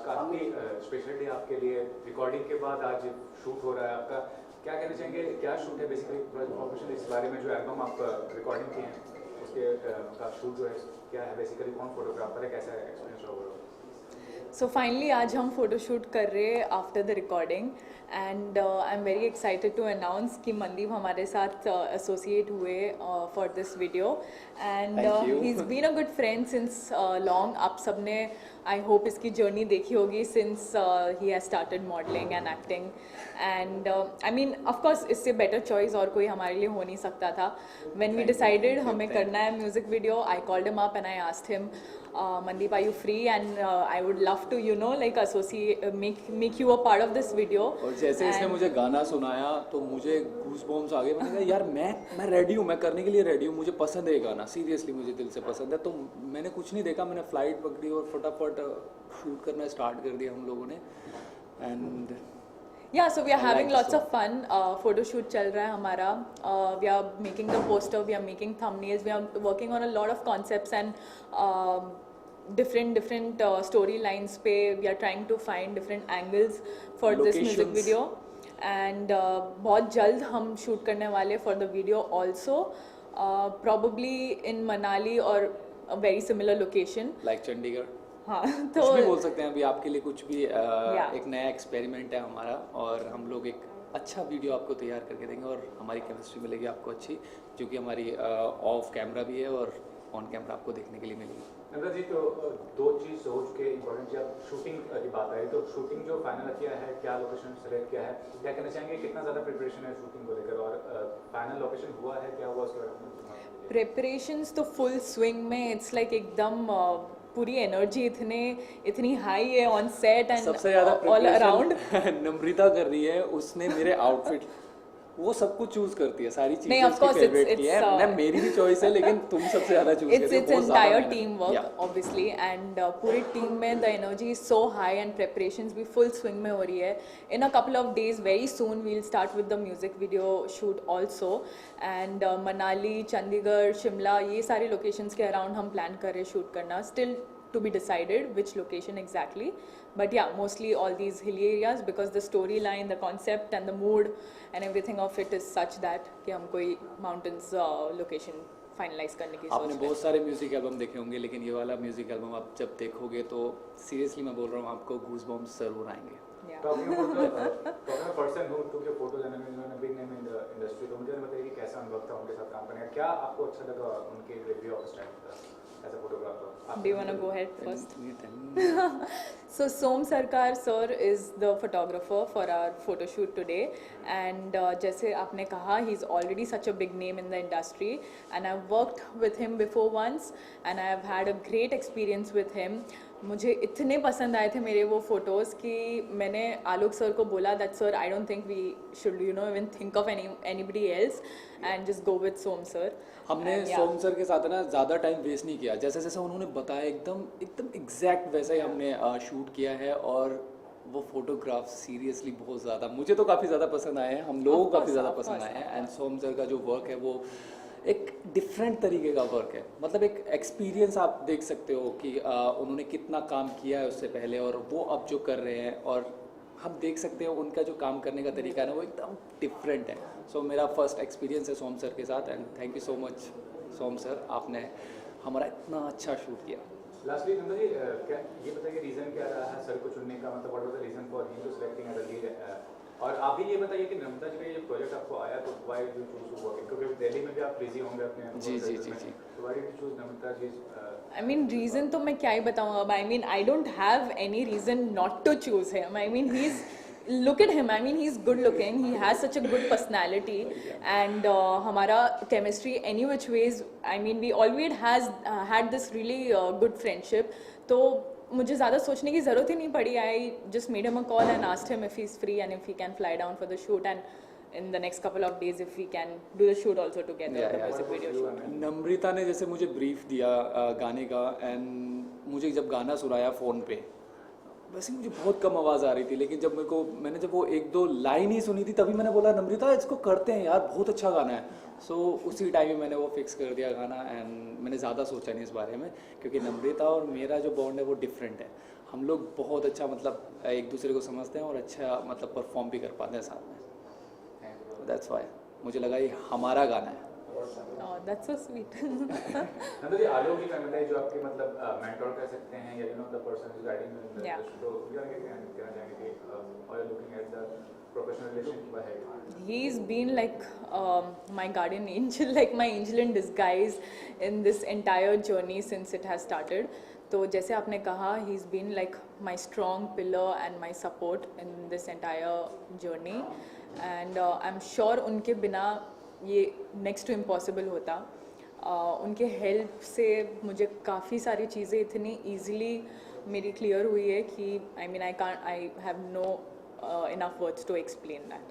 काफ़ी special day आपके लिए, रिकॉर्डिंग के बाद आज शूट हो रहा है आपका, क्या कहना चाहेंगे, क्या शूट है बेसिकली प्रोफेशनल, इस बारे में जो एल्बम आप रिकॉर्डिंग की है उसके का शूट जो है क्या है बेसिकली, कौन फोटोग्राफर है, कैसा एक्सपीरियंस रहा होगा? सो फाइनली आज हम फोटो शूट कर रहे हैं after the recording and I am very excited to announce कि मनदीप हमारे साथ एसोसिएट हुए for this video and he is been a good friend since long. आप सबने आई होप इसकी जर्नी देखी होगी since he has started modelling and acting and I mean of course इससे बेटर चॉइस और कोई हमारे लिए हो नहीं सकता था. व्हेन वी डिसाइडेड हमें करना है music video, I called him up and I asked him, Mandeep, are you free? And I would love to, you know, like associate, make you a part of this video. और जैसे इसने मुझे गाना सुनाया तो मुझे गूज़बम्स आ गए. मैंने कहा यार मैं रेडी हूँ, मैं करने के लिए रेडी हूँ, मुझे पसंद है ये गाना, सीरियसली मुझे दिल से पसंद है. तो मैंने कुछ नहीं देखा, मैंने फ्लाइट पकड़ी और फटाफट शूट करना स्टार्ट कर दिया हम लोगों ने. And Yeah, so we are having lots of fun. Photo shoot चल रहा है हमारा. We are making the poster, we are making thumbnails, we are working on a lot of concepts and different storylines पे we are trying to find different angles for this music video. And बहुत जल्द हम shoot करने वाले for the video also. Probably in Manali or a very similar location. Like Chandigarh. हाँ, तो कुछ भी बोल सकते हैं अभी आपके लिए, कुछ भी एक नया एक्सपेरिमेंट है हमारा और हम लोग एक अच्छा वीडियो आपको तैयार करके देंगे और हमारी केमिस्ट्री मिलेगी आपको अच्छी, जो कि हमारी ऑफ कैमरा भी है और ऑन कैमरा आपको देखने के लिए मिलेगी. नम्रता जी, तो दो चीज़ हो चुके इंपॉर्टेंट, जब शूटिंग की बात आई तो शूटिंग जो फाइनल किया है, क्या लोकेशन सेलेक्ट किया है, क्या कहना चाहेंगे, कितना ज़्यादा प्रिपरेशन है शूटिंग को लेकर और फाइनल लोकेशन हुआ है, क्या हुआ उसके बारे में? प्रिपरेशंस तो फुल स्विंग में. इट्स लाइक एकदम पूरी एनर्जी इतनी हाई है ऑन सेट एंड सबसे ज़्यादा ऑल अराउंड नम्रता कर रही है. उसने मेरे आउटफिट वो सब कुछ चूज करती है, सारी चीजें नहीं, of course फेवरेट की है. मैं मेरी भी चॉइस है लेकिन तुम सबसे ज्यादा चूज करती हो. It's entire team work obviously and पूरी टीम में the energy is so high and preparations भी फुल स्विंग में हो रही है. In a couple of days very soon we will start with the music video shoot also and Manali, Chandigarh, Shimla, ये सारे लोकेशंस के अराउंड हम प्लान कर रहे हैं शूट करना. Still to be decided which location exactly, but yeah, mostly all these hilly areas because the storyline, the concept and the mood and everything of it is such that कि हम कोई mountains location finalize करने की सोच रहे हैं. आपने बहुत सारे म्यूजिक एल्बम देखे होंगे लेकिन ये वाला म्यूजिक एल्बम आप जब देखोगे तो सीरियसली मैं बोल रहा हूँ आपको गूज़बम्स जरूर आएंगे. Talking about the person who took your photos and a big name in the industry, तो मुझे बताइए कि कैसा अनुभव था उनके साथ काम करने का, क्या आपको अच्छा लगा उनके रिव्यू ऑफ स्टाइल का as a photographer? Do you want to go ahead first? So Som Sarkar sir is the photographer for our photo shoot today and जैसे आपने कहा he is already such a big name in the industry and I've worked with him before once and I have had a great experience with him. मुझे इतने पसंद आए थे मेरे वो फोटोज़ कि मैंने आलोक सर को बोला that sir I don't think we should you know even think of anybody else and just go with Som sir. हमने सोम सर के साथ ना ज़्यादा टाइम वेस्ट नहीं किया, जैसे जैसे उन्होंने बताया एकदम एग्जैक्ट वैसा ही हमने शूट किया है और वो फोटोग्राफ सीरियसली बहुत ज़्यादा मुझे तो काफ़ी ज़्यादा पसंद आए हैं, हम लोगों को काफ़ी ज़्यादा पसंद आए हैं. एंड सोम सर का जो वर्क है वो एक डिफरेंट तरीके का वर्क है, मतलब एक एक्सपीरियंस आप देख सकते हो कि उन्होंने कितना काम किया है उससे पहले और वो अब जो कर रहे हैं और हम देख सकते हो उनका जो काम करने का तरीका है ना वो एकदम डिफरेंट है. सो मेरा फर्स्ट एक्सपीरियंस है सोम सर के साथ and thank you so much Som sir, आपने हमारा इतना अच्छा शूट किया. लास्टली नंबर जी, क्या ये बताइए रीज़न क्या रहा है सर को चुनने का, मतलब what was the reason for him to selecting as a lead, और आप भी ये बताइए कि नम्रता जी का ये प्रोजेक्ट आपको आया तो why do you choose to work, क्योंकि दिल्ली में भी आप बिजी होंगे अपने जी जी जी जी तो why do you choose Namrata ji? I mean reason तो मैं क्या ही बताऊँ अब. I mean I don't have any reason not to choose him. I mean he's look at him. I mean he's good looking. He has such a good personality and हमारा chemistry any which ways. I mean we always has had this really good friendship. तो मुझे ज़्यादा सोचने की ज़रूरत ही नहीं पड़ी. I just made him a call and asked him if he is free and if he can fly down for the shoot and in the next couple of days if we can do the shoot also together, the music video shoot. नम्रता ने जैसे मुझे brief दिया गाने का and मुझे जब गाना सुनाया फ़ोन पे, वैसे मुझे बहुत कम आवाज़ आ रही थी लेकिन जब मैंने जब वो एक दो लाइन ही सुनी थी तभी मैंने बोला नम्रता इसको करते हैं यार, बहुत अच्छा गाना है. सो उसी टाइम ही मैंने वो फिक्स कर दिया गाना एंड मैंने ज़्यादा सोचा नहीं इस बारे में क्योंकि नम्रता और मेरा जो बॉन्ड है वो डिफरेंट है. हम लोग बहुत अच्छा मतलब एक दूसरे को समझते हैं और अच्छा मतलब परफॉर्म भी कर पाते हैं साथ में, दैट्स वाई मुझे लगा ये हमारा गाना है। Oh, that's so sweet. Nanda ji, Alok ji family जो आपके मतलब मेंटोर कह सकते हैं या you know the person is guiding in the Yeah. तो क्या कहना चाहेंगे कि how you looking at the professional relationship ahead? He's been like my guardian angel, like my angel in disguise in this entire journey since it has started. तो जैसे आपने कहा, he's been like my strong pillar and my support in this entire journey. And I'm sure उनके बिना ये next to impossible होता. उनके help से मुझे काफ़ी सारी चीज़ें इतनी ईजिली मेरी क्लियर हुई है कि I have no enough words to explain that.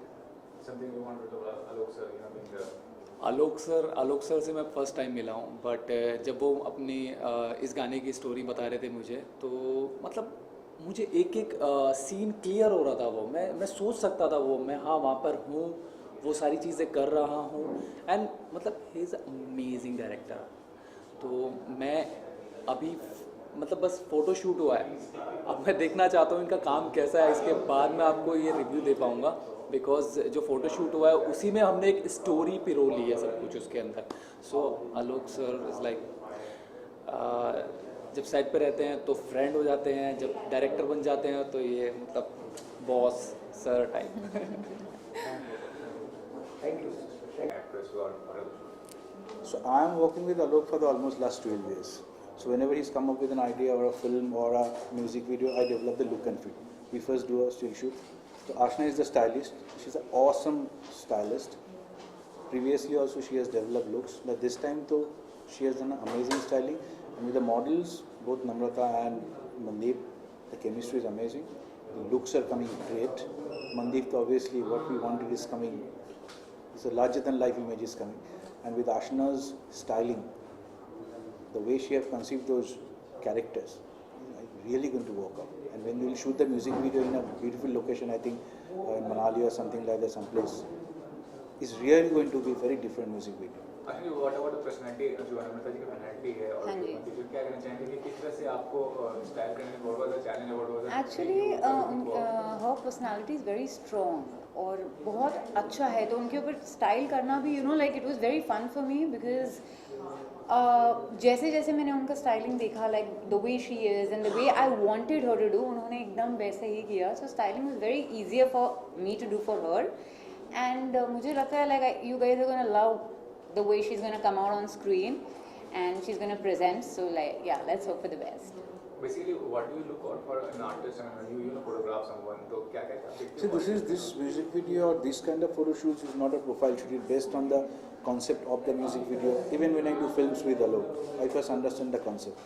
Something you want to Alok sir, you know being Alok sir से मैं फ़र्स्ट टाइम मिला हूँ, बट जब वो अपनी इस गाने की स्टोरी बता रहे थे मुझे, तो मतलब मुझे एक एक सीन क्लियर हो रहा था। वो मैं सोच सकता था वो मैं हाँ वहाँ पर हूँ, वो सारी चीज़ें कर रहा हूँ, एंड मतलब ही इज़ अमेजिंग डायरेक्टर। तो मैं अभी मतलब बस फ़ोटो शूट हुआ है, अब मैं देखना चाहता हूँ इनका काम कैसा है, इसके बाद मैं आपको ये रिव्यू दे पाऊँगा, बिकॉज जो फ़ोटो शूट हुआ है उसी में हमने एक स्टोरी पिरो ली है सब कुछ उसके अंदर। सो आलोक सर इज़ लाइक जब सेट पे रहते हैं तो फ्रेंड हो जाते हैं, जब डायरेक्टर बन जाते हैं तो ये मतलब boss sir type. Thank you actress और So I am working with Alok for the almost last 12 years. So whenever he's come up with an idea or a film or a music video, I develop the look and feel. We first do a still shoot. So Ashna is the stylist. She's an awesome stylist. Previously also she has developed looks, but this time though she has done amazing styling. And with the models, both Namrata and Mandeep, the chemistry is amazing. The looks are coming great. Mandeep, obviously, what we wanted is coming. It's a larger than life image is coming. And with Ashna's styling, the way she has conceived those characters, is really going to work out. And when we will shoot the music video in a beautiful location, I think in Manali or something like that, someplace, it's really going to be a very different music video. Actually what about the personality जो अनंता जी की personality है और हाँ जी। जो क्या कहना चाहेंगे कि किस तरह से आपको स्टाइल करने में what was the challenge, what was the actually her personality is very strong और बहुत अच्छा है, तो उनके ऊपर स्टाइल करना भी like it was very fun for me, because जैसे जैसे मैंने उनका स्टाइलिंग देखा, like the way she is and the way I wanted her to do, उन्होंने एकदम वैसे ही किया। So styling is very easier for me to do for her, and मुझे लगता है like you guys are gonna love the way she's going to come out on screen and she's going to present. So like yeah, let's hope for the best. Basically what do you look out for an artist and you know photograph someone, तो क्या क्या देखते See, हो? this music video or this kind of photo shoots is not a profile shoot. It's based on the concept of the music video. Even when I do films with Alok, I first understand the concept.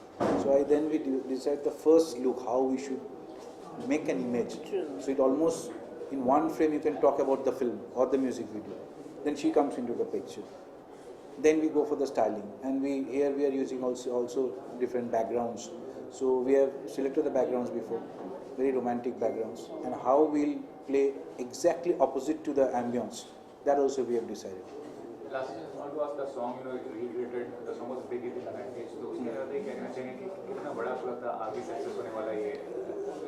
So we decide the first look, how we should make an image. True. So it almost in one frame you can talk about the film or the music video. Then she comes into the picture. Then we go for the styling, and we are using also different backgrounds. So we have selected the backgrounds before, very romantic backgrounds, and how we'll play exactly opposite to the ambience. That also we have decided. Last time want to ask the song related the song was big in the 90s, तो उसके बाद ये कहना चाहेंगे कि कितना बड़ा आपको लगता है आगे सक्सेस होने वाला ये?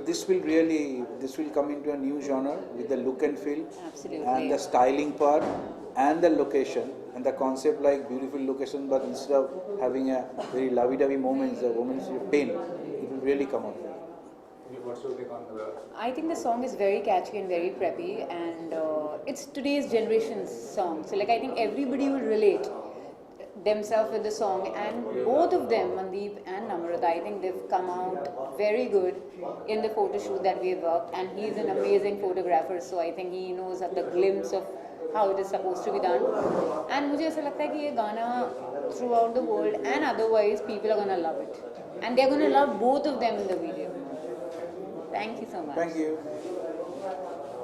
This will come into a new genre with the look and feel. Absolutely. And the styling part and the location and the concept, like beautiful location, but instead of having a very lovey-dovey moments, the moments of pain, it will really come out. What's your take on the I think the song is very catchy and very preppy, and it's today's generation's song. So like I think everybody will relate themselves with the song, and both of them, Mandeep and Namrata, I think they've come out very good in the photo shoot that we've worked, and he's an amazing photographer, so I think he knows the glimpse of how it is supposed to be done. And मुझे ऐसा लगता है कि ये गाना throughout the world and otherwise people are gonna love it, and they're gonna love both of them in the video. Thank you so much. Thank you.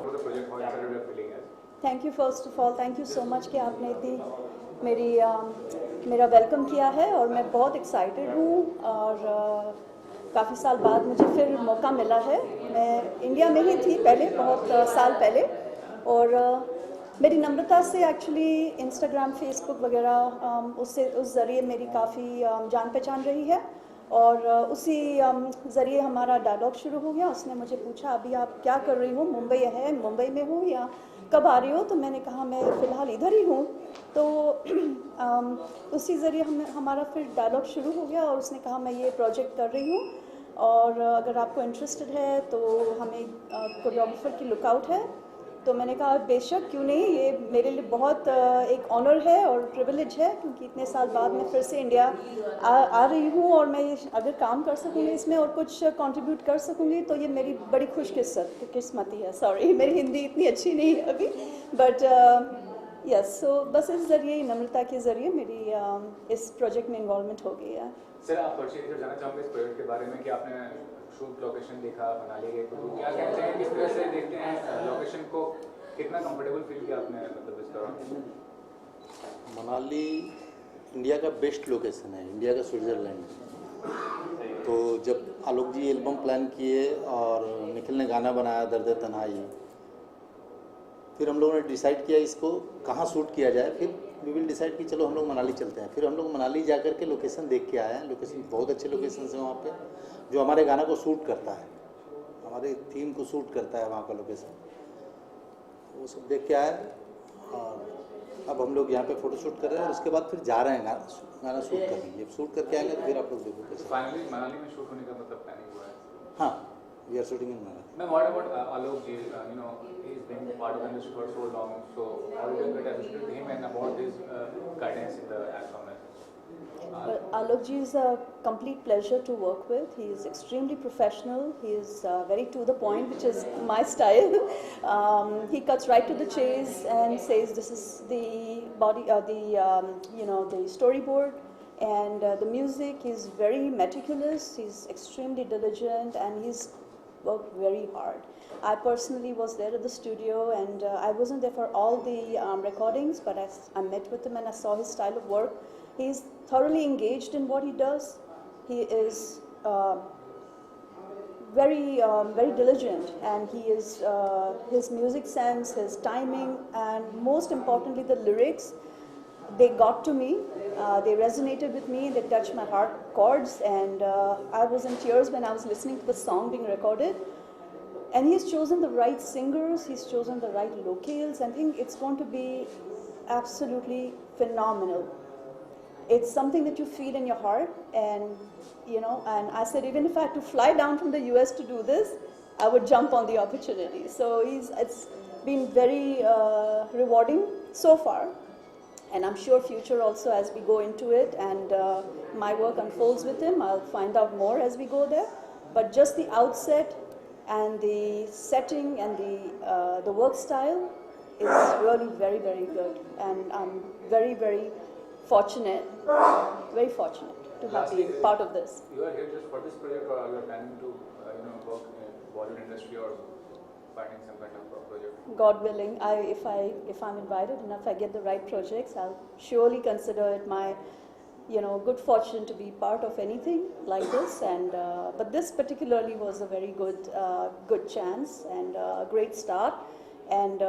for the project, how excited you are feeling as? Thank you first of all, thank you so much कि आपने मेरा welcome किया है, और मैं बहुत excited हूँ, और काफ़ी साल बाद मुझे फिर मौका मिला है। मैं इंडिया में ही थी पहले, बहुत साल पहले, और मेरी नम्रता से एक्चुअली इंस्टाग्राम, फेसबुक वगैरह उस ज़रिए मेरी काफ़ी जान पहचान रही है, और उसी ज़रिए हमारा डायलॉग शुरू हो गया। उसने मुझे पूछा अभी आप क्या कर रही हो, मुंबई में हो या कब आ रही हो? तो मैंने कहा मैं फ़िलहाल इधर ही हूँ। तो उसी ज़रिए हमारा फिर डायलॉग शुरू हो गया और उसने कहा मैं ये प्रोजेक्ट कर रही हूँ और अगर आपको इंटरेस्टेड है तो हमें कोरियोग्राफर की लुकआउट है। तो मैंने कहा बेशक, क्यों नहीं, ये मेरे लिए बहुत एक ऑनर है और प्रिविलेज है, क्योंकि इतने साल बाद मैं फिर से इंडिया आ रही हूँ और मैं अगर काम कर सकूँगी इसमें और कुछ कंट्रीब्यूट कर सकूँगी तो ये मेरी बड़ी खुशकिस्मती है। सॉरी, मेरी हिंदी इतनी अच्छी नहीं है अभी, बट यस, सो बस इस ज़रिए, नम्रता के ज़रिए मेरी इस प्रोजेक्ट में इन्वॉल्वमेंट हो गई है। सर, आप पर्सनली जानना चाहूँगे इस प्रोजेक्ट के बारे में कि आपने शूट लोकेशन देखा, मनाली गए, तो क्या कहना चाहिए, किस तरह से देखते हैं लोकेशन को, कितना कंफर्टेबल फील किया आपने मतलब इस दौरान? मनाली इंडिया का बेस्ट लोकेशन है, इंडिया का स्विट्ज़रलैंड। तो जब आलोक जी एल्बम प्लान किए और निखिल ने गाना बनाया दर्द तन्हाई, फिर हम लोगों ने डिसाइड किया इसको कहाँ शूट किया जाए। फिर वी विल डिसाइड कि चलो हम लोग मनाली चलते हैं। फिर हम लोग मनाली जा कर के लोकेशन देख के आए हैं। लोकेशन बहुत अच्छे लोकेशन हैं वहाँ पे, जो हमारे गाना को शूट करता है, हमारे थीम को शूट करता है वहाँ का लोकेशन। वो सब देख के आए और अब हम लोग यहाँ पे फ़ोटो शूट कर रहे हैं और उसके बाद फिर जा रहे हैं गाना शूट करेंगे। जब शूट करके आएंगे तो फिर आप लोग देखो कैसे। फाइनली मनाली में शूट होने का मतलब प्लानिंग हुआ है? हाँ, we are shooting in Manali. Ma'am, what about Alok ji? He's been part of the industry for so long. So, how do you get associated with him and about his guidance in the album? Alok ji is a complete pleasure to work with. He is extremely professional. He is very to the point, which is my style. He cuts right to the chase and says, "This is the body, the storyboard." And the music is very meticulous. He's extremely diligent and he's worked very hard. I personally was there at the studio and I wasn't there for all the recordings, but I met with him and I saw his style of work. He's thoroughly engaged in what he does. He is very diligent, and he is his music sense, his timing, and most importantly the lyrics, they got to me, they resonated with me, they touched my heart chords, and I was in tears when I was listening to the song being recorded. And he's chosen the right singers, he's chosen the right locales. I think it's going to be absolutely phenomenal. It's something that you feel in your heart, and and I said even if I had to fly down from the US to do this, I would jump on the opportunity. So it's been very rewarding so far. And I'm sure future also, as we go into it and my work unfolds with him, I'll find out more as we go there. But just the outset and the setting and the work style is really very good. And I'm very fortunate to have been part of this. You are here just for this project, or you are planning to work in Bollywood industry or finding some kind of project? God willing, if I'm invited and if I get the right projects, I'll surely consider it my good fortune to be part of anything like this. And but this particularly was a very good chance and a great start. And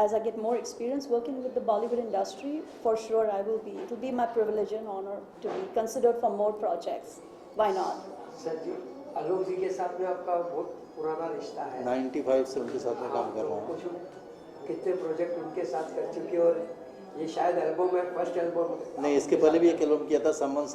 as I get more experience working with the Bollywood industry, for sure it will be my privilege and honor to be considered for more projects. Why not? Sir ji, Alok ji के साथ में आपका बहुत पुराना रिश्ता है। 95 से उनके साथ में काम कर रहा हूँ। कुछ कितने प्रोजेक्ट उनके साथ कर चुके और ये शायद एल्बम है, फर्स्ट एल्बम? नहीं, इसके पहले भी एक एल्बम किया था, सम्मान